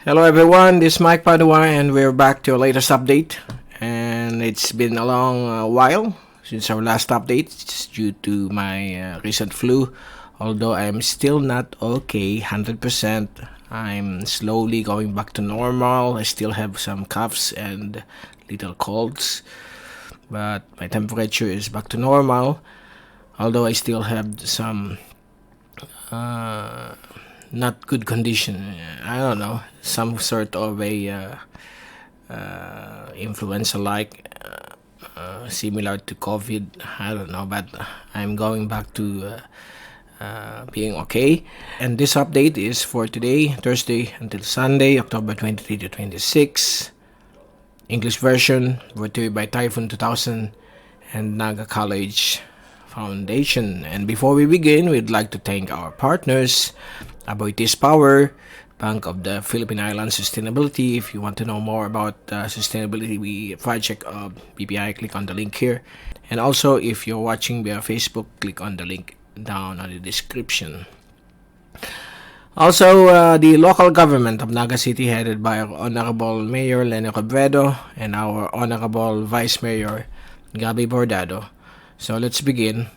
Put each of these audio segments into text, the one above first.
Hello everyone, this is Mike Padua and we're back to our latest update. And it's been a long while since our last update. It's due to my recent flu. Although I'm still not okay 100%. I'm slowly going back to normal. I still have some coughs and little colds. But my temperature is back to normal. Although I still have some not good condition. I don't know, some sort of a influenza-like, similar to COVID. I don't know, but I'm going back to being okay. And this update is for today, Thursday until Sunday, October 23 to 26. English version brought to you by Typhoon2000 and Naga College Foundation. And before we begin, we'd like to thank our partners, Aboitiz Power, Bank of the Philippine Islands Sustainability. If you want to know more about sustainability project of BPI, click on the link here. And also, if you're watching via Facebook, click on the link down on the description. Also, the local government of Naga City, headed by our Honorable Mayor Lenny Robredo and our Honorable Vice Mayor Gabi Bordado. So let's begin.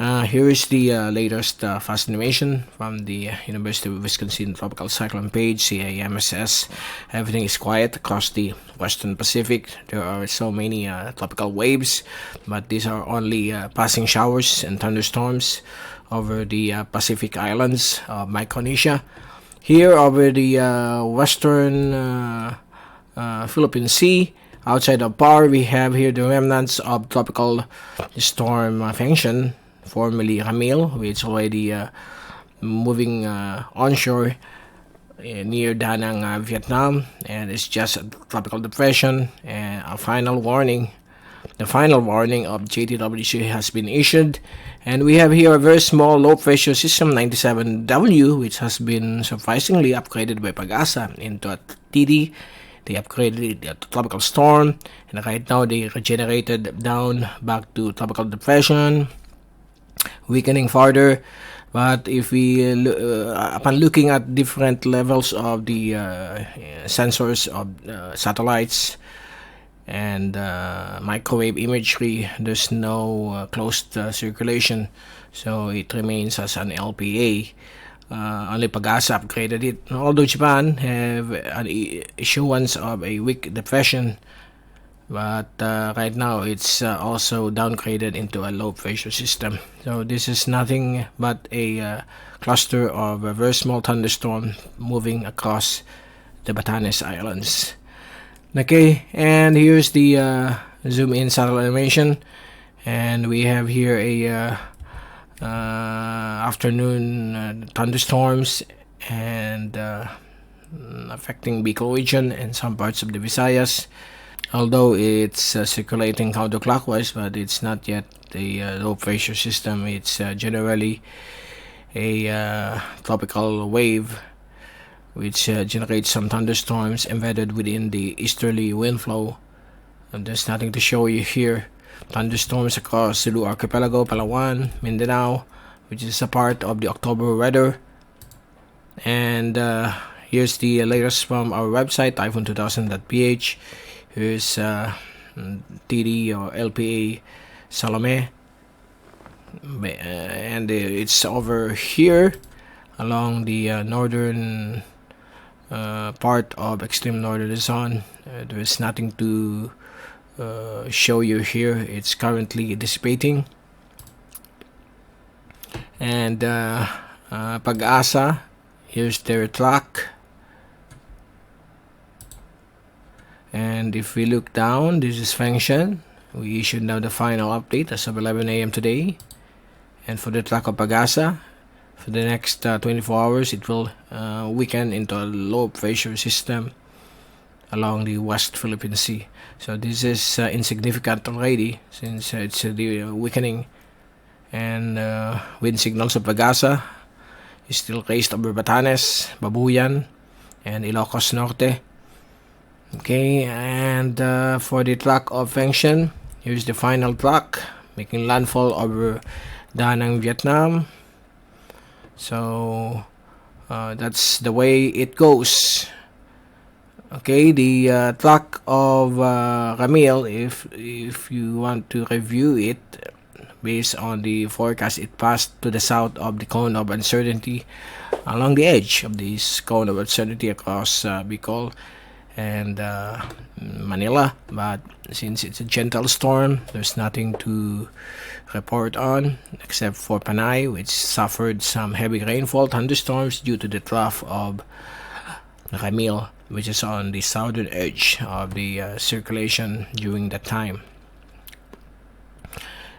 Here is the latest fast animation from the University of Wisconsin Tropical Cyclone page, CAMSS. Everything is quiet across the Western Pacific. There are so many tropical waves, but these are only passing showers and thunderstorms over the Pacific Islands of Micronesia. Here over the Western Philippine Sea, outside of PAR, we have here the remnants of tropical storm Fengshan, formerly Ramil, which already moving onshore near Da Nang, Vietnam, and it's just a tropical depression. And a final warning, the final warning of JTWC has been issued, and we have here a very small low pressure system 97W, which has been surprisingly upgraded by Pag-asa into a TD. They upgraded it to tropical storm, and right now they regenerated down back to tropical depression, weakening further. But if we upon looking at different levels of the sensors of satellites and microwave imagery, there's no closed circulation, so it remains as an LPA. Only Pag-asa upgraded it. Although Japan have an issuance of a weak depression, but right now it's also downgraded into a low pressure system. So this is nothing but a cluster of a very small thunderstorm moving across the Batanes Islands. Okay, and here's the zoom in satellite animation, and we have here a afternoon thunderstorms and affecting Bicol region and some parts of the Visayas. Although it's circulating counterclockwise, but it's not yet a low pressure system. It's generally a tropical wave which generates some thunderstorms embedded within the Easterly Windflow. And there's nothing to show you here. Thunderstorms across Sulu Archipelago, Palawan, Mindanao, which is a part of the October weather. And here's the latest from our website, typhoon2000.ph. Here's TD or LPA Salome, and it's over here along the northern part of Extreme Northern Luzon. There is nothing to show you here. It's currently dissipating. And Pag-asa, here's their track. And if we look down, this is Fengshan. We issued now the final update as of 11 a.m. today. And for the track of Pag-asa, for the next 24 hours, it will weaken into a low pressure system along the West Philippine Sea. So this is insignificant already, since it's the weakening. And wind signals of Pag-asa is still raised over Batanes, Babuyan, and Ilocos Norte. Okay, and for the track of Fengshan, here's the final track, making landfall over Da Nang, Vietnam. So that's the way it goes. Okay, the track of Camille, if you want to review it, based on the forecast, it passed to the south of the cone of uncertainty, along the edge of this cone of uncertainty across Bicol and Manila. But since it's a gentle storm, there's nothing to report on except for Panay, which suffered some heavy rainfall thunderstorms due to the trough of Camille, which is on the southern edge of the circulation during that time.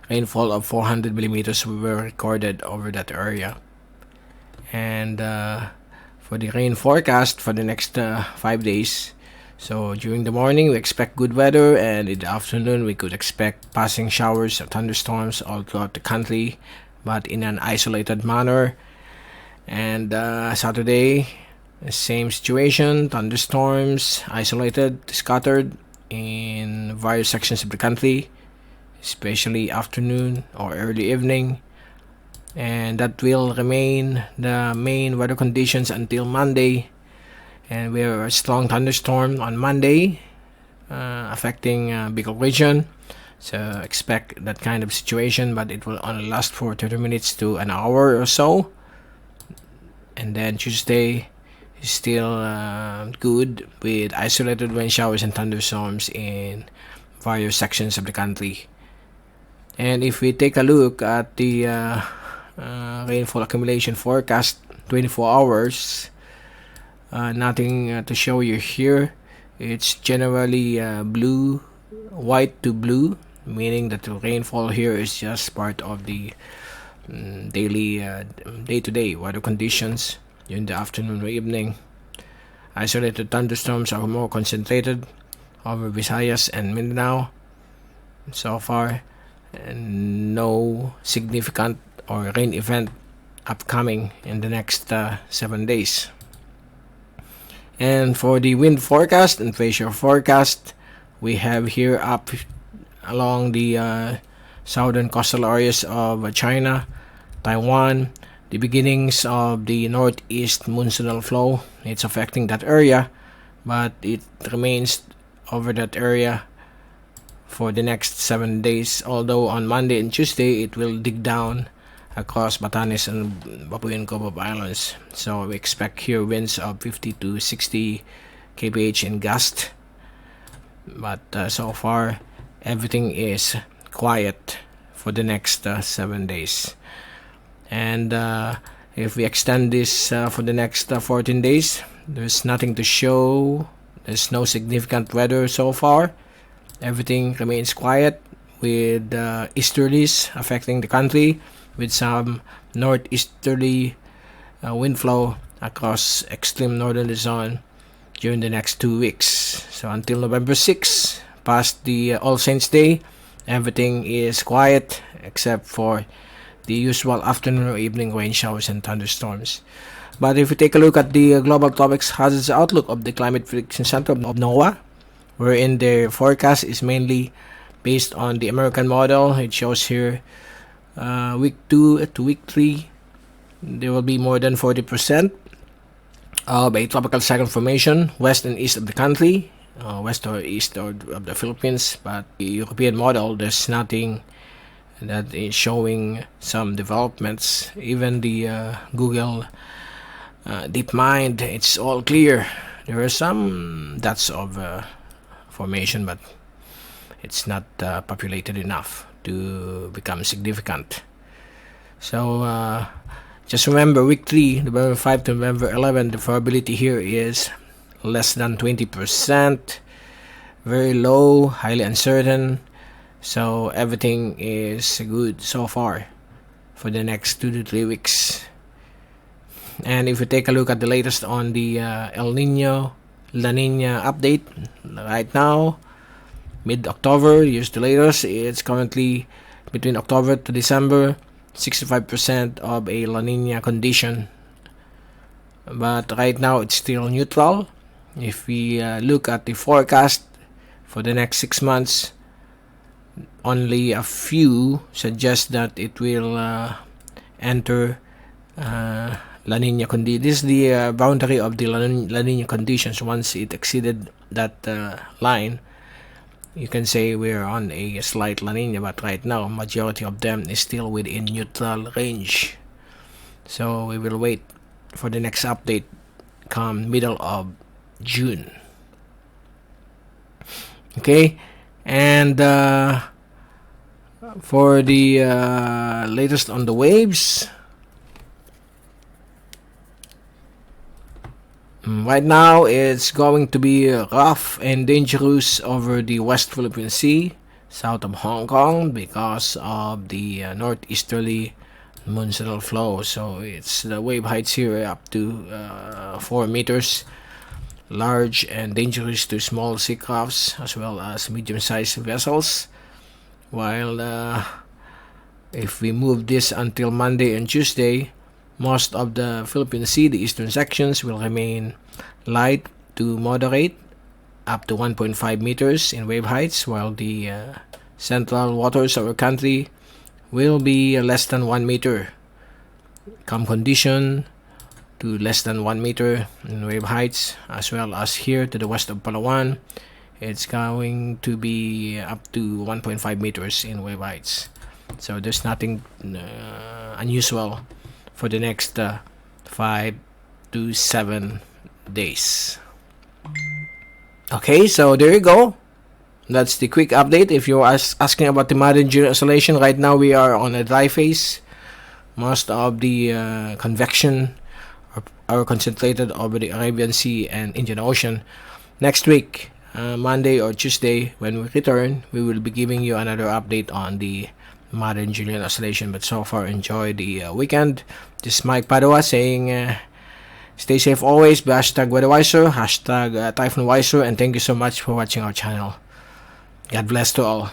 Rainfall of 400 millimeters were recorded over that area. And for the rain forecast for the next 5 days, so during the morning we expect good weather, and in the afternoon we could expect passing showers or thunderstorms all throughout the country, but in an isolated manner. And Saturday, same situation, thunderstorms, isolated, scattered in various sections of the country, especially afternoon or early evening. And that will remain the main weather conditions until Monday. And we have a strong thunderstorm on Monday affecting Bicol region. So expect that kind of situation, but it will only last for 30 minutes to an hour or so. And then Tuesday is still good with isolated rain showers and thunderstorms in various sections of the country. And if we take a look at the rainfall accumulation forecast 24 hours, nothing to show you here. It's generally blue, white to blue, meaning that the rainfall here is just part of the daily day-to-day weather conditions during the afternoon or evening. Isolated thunderstorms are more concentrated over Visayas and Mindanao so far, and no significant or rain event upcoming in the next 7 days. And for the wind forecast and pressure forecast, we have here up along the southern coastal areas of China, Taiwan, the beginnings of the northeast monsoonal flow. It's affecting that area, but it remains over that area for the next 7 days, although on Monday and Tuesday it will dig down across Batanes and Babuyan Cove Islands. So we expect here winds of 50 to 60 kph in gust, but so far everything is quiet for the next 7 days. And if we extend this for the next 14 days, there's nothing to show. There's no significant weather so far. Everything remains quiet, with easterlies affecting the country, with some northeasterly windflow across extreme northern Luzon during the next 2 weeks. So until November 6, past the All Saints Day, everything is quiet except for the usual afternoon or evening rain showers and thunderstorms. But if we take a look at the Global Tropics Hazards Outlook of the Climate Prediction Center of NOAA, wherein their forecast is mainly based on the American model, it shows here week 2 to week 3, there will be more than 40% of a tropical cyclone formation west and east of the country, west or east of the Philippines. But the European model, there's nothing that is showing some developments. Even the Google DeepMind, it's all clear. There are some dots of formation, but it's not populated enough to become significant. So just remember, week 3, November 5 to November 11, the probability here is less than 20%, very low, highly uncertain. So everything is good so far for the next 2 to 3 weeks. And if we take a look at the latest on the El Nino La Nina update, right now, mid-October, here's the latest. It's currently between October to December, 65% of a La Nina condition. But right now, it's still neutral. If we look at the forecast for the next 6 months, only a few suggest that it will enter La Nina condition. This is the boundary of the La Nina conditions. Once it exceeded that line, you can say we're on a slight La Nina, but right now majority of them is still within neutral range. So we will wait for the next update come middle of June. Okay, and for the latest on the waves, right now it's going to be rough and dangerous over the West Philippine Sea, south of Hong Kong, because of the northeasterly monsoonal flow. So it's the wave heights here up to 4 meters, large and dangerous to small sea crafts as well as medium-sized vessels. While if we move this until Monday and Tuesday, most of the Philippine Sea, the eastern sections, will remain light to moderate up to 1.5 meters in wave heights, while the central waters of our country will be less than 1 meter. Calm condition to less than 1 meter in wave heights, as well as here to the west of Palawan, it's going to be up to 1.5 meters in wave heights. So there's nothing unusual for the next 5 to 7 days. Okay, so there you go. That's the quick update. If you're asking about the modern June oscillation, right now we are on a dry phase. Most of the convection are concentrated over the Arabian Sea and Indian Ocean. Next week, Monday or Tuesday, when we return, we will be giving you another update on the modern Julian oscillation. But so far, enjoy the weekend. This is Mike Padua saying stay safe always. Be hashtag weatherwiser, hashtag typhoonwiser, and thank you so much for watching our channel. God bless to all.